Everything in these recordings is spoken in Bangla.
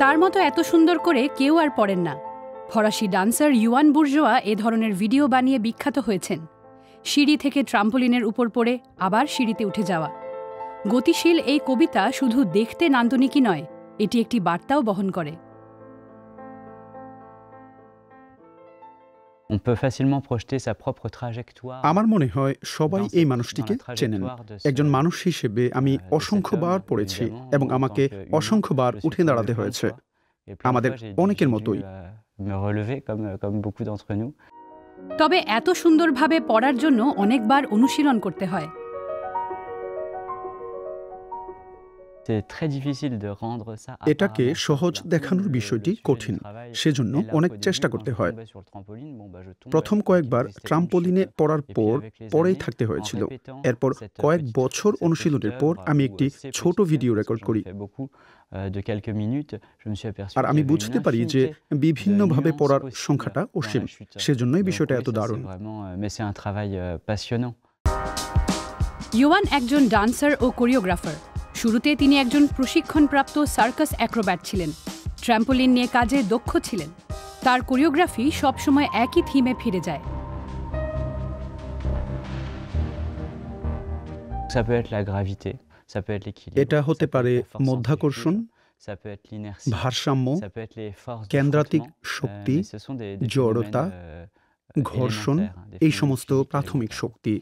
তার মতো এত সুন্দর করে কেউ আর পড়েন না। ফরাসি ডান্সার ইওয়ান বুর্জোয়া এ ধরনের ভিডিও বানিয়ে বিখ্যাত হয়েছেন। সিঁড়ি থেকে ট্রাম্পোলিনের উপর পড়ে আবার সিঁড়িতে উঠে যাওয়া। গতিশীল এই কবিতা শুধু দেখতে নান্দনিকই নয়, এটি একটি বার্তাও বহন করে। আমার মনে হয় সবাই এই মানুষটিকে চেনেন। একজন মানুষ হিসেবে আমি অসংখ্যবার পড়েছি এবং আমাকে অসংখ্যবার উঠে দাঁড়াতে হয়েছে, আমাদের অনেকের মতোই। তবে এত সুন্দরভাবে পড়ার জন্য অনেকবার অনুশীলন করতে হয়। এটাকে সহজ দেখানোর বিষয়টি কঠিন, সেজন্য অনেক চেষ্টা করতে হয়। প্রথম কয়েকবার ট্রাম্পোলিনে পড়ার পর পরেই থাকতে হয়েছিল। এরপর কয়েক বছর অনুশীলনের পর আমি একটি ছোট ভিডিও রেকর্ড করি, আর আমি বুঝতে পারি যে বিভিন্নভাবে পড়ার সংখ্যাটা অসীম। সেজন্যই বিষয়টা এত দারুণ। ইওয়ান একজন ডান্সার ও কোরিওগ্রাফার। শুরুতে তিনি একজন প্রশিক্ষণপ্রাপ্ত সার্কাস অ্যাক্রোব্যাট ছিলেন। ট্র্যাম্পোলিন নিয়ে কাজে দক্ষ ছিলেন। তার কোরিওগ্রাফি সবসময় একই থিমে ফিরে যায়। এটা হতে পারে মধ্যাকর্ষণ, ভারসাম্য, কেন্দ্রাতিক শক্তি, জড়তা, ঘর্ষণ, এই সমস্ত প্রাথমিক শক্তি।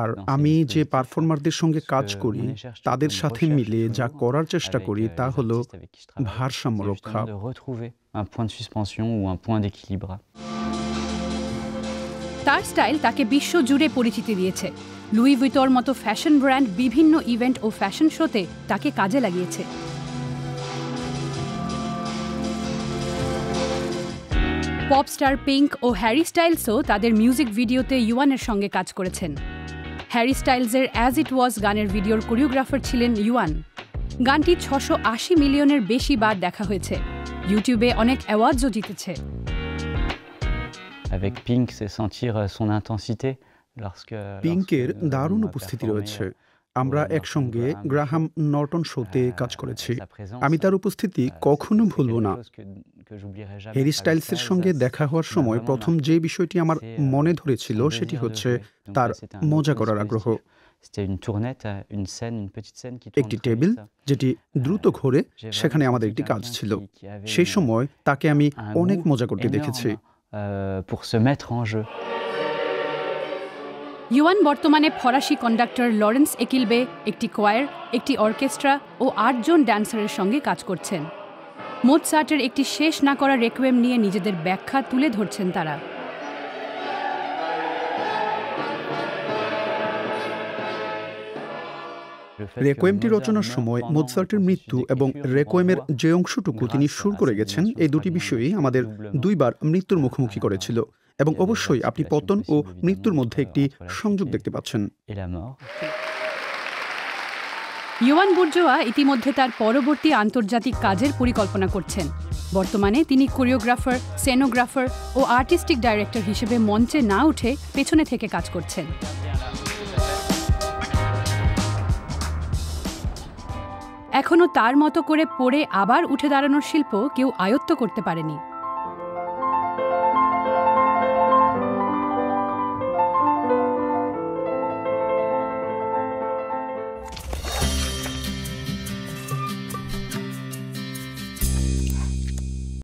আর আমি যে পারফর্মারদের সঙ্গে কাজ করি তাদের সাথে মিলে যা করার চেষ্টা করি তা হল ভারসাম্য রক্ষা। তার স্টাইল তাকে বিশ্বজুড়ে পরিচিতি দিয়েছে। লুই ভিতর মতো ফ্যাশন ব্র্যান্ড বিভিন্ন ইভেন্ট ও ফ্যাশন শোতে তাকে কাজে লাগিয়েছে। পপ স্টার পিঙ্ক ও হ্যারি স্টাইলসও তাদের মিউজিক ভিডিওতে ইওয়ানের সঙ্গে কাজ করেছেন। হ্যারি স্টাইলসের অ্যাজ ইট ওয়াজ গানের ভিডিওর কোরিওগ্রাফার ছিলেন ইওয়ান। গানটি 680 মিলিয়নের বেশি বার দেখা হয়েছে। ইউটিউবে অনেক অ্যাওয়ার্ডসও জিতেছে। পিঙ্কের দারুণ উপস্থিতি রয়েছে। আমরা একসঙ্গে গ্রাহাম নর্টন শোতে কাজ করেছি। আমি তার উপস্থিতি কখনো ভুলব না। হ্যারি স্টাইলসের সঙ্গে দেখা হওয়ার সময় প্রথম যে বিষয়টি আমার মনে ধরেছিল সেটি হচ্ছে তার মজা করার আগ্রহ। একটি টেবিল যেটি দ্রুত ঘোরে, সেখানে আমাদের একটি কাজ ছিল। সেই সময় তাকে আমি অনেক মজা করতে দেখেছি। ইওয়ান বর্তমানে ফরাসি কন্ডাক্টর লরেন্স একিলবে, একটি কোয়ার, একটি অর্কেস্ট্রা ও 8 জন ড্যান্সারের সঙ্গে কাজ করছেন। মোৎসার্টের একটি শেষ না করা রেকুয়েম নিয়ে নিজেদের ব্যাখ্যা তুলে ধরছেন তারা। রেকুয়েমটি রচনার সময় মোৎসার্টের মৃত্যু এবং রেকুয়েমের যে অংশটুকু তিনি সুর করে গেছেন, এই দুটি বিষয়ই আমাদের দুইবার মৃত্যুর মুখোমুখি করেছিল। এবং অবশ্যই আপনি পতন ও মৃত্যুর মধ্যে একটি সংযোগ দেখতে পাচ্ছেন। ইওয়ান বুর্জোয়া ইতিমধ্যে তার পরবর্তী আন্তর্জাতিক কাজের পরিকল্পনা করছেন। বর্তমানে তিনি কোরিওগ্রাফার, সেনোগ্রাফার ও আর্টিস্টিক ডাইরেক্টর হিসেবে মঞ্চে না উঠে পেছনে থেকে কাজ করছেন। এখনও তার মতো করে পড়ে আবার উঠে দাঁড়ানোর শিল্প কেউ আয়ত্ত করতে পারেনি।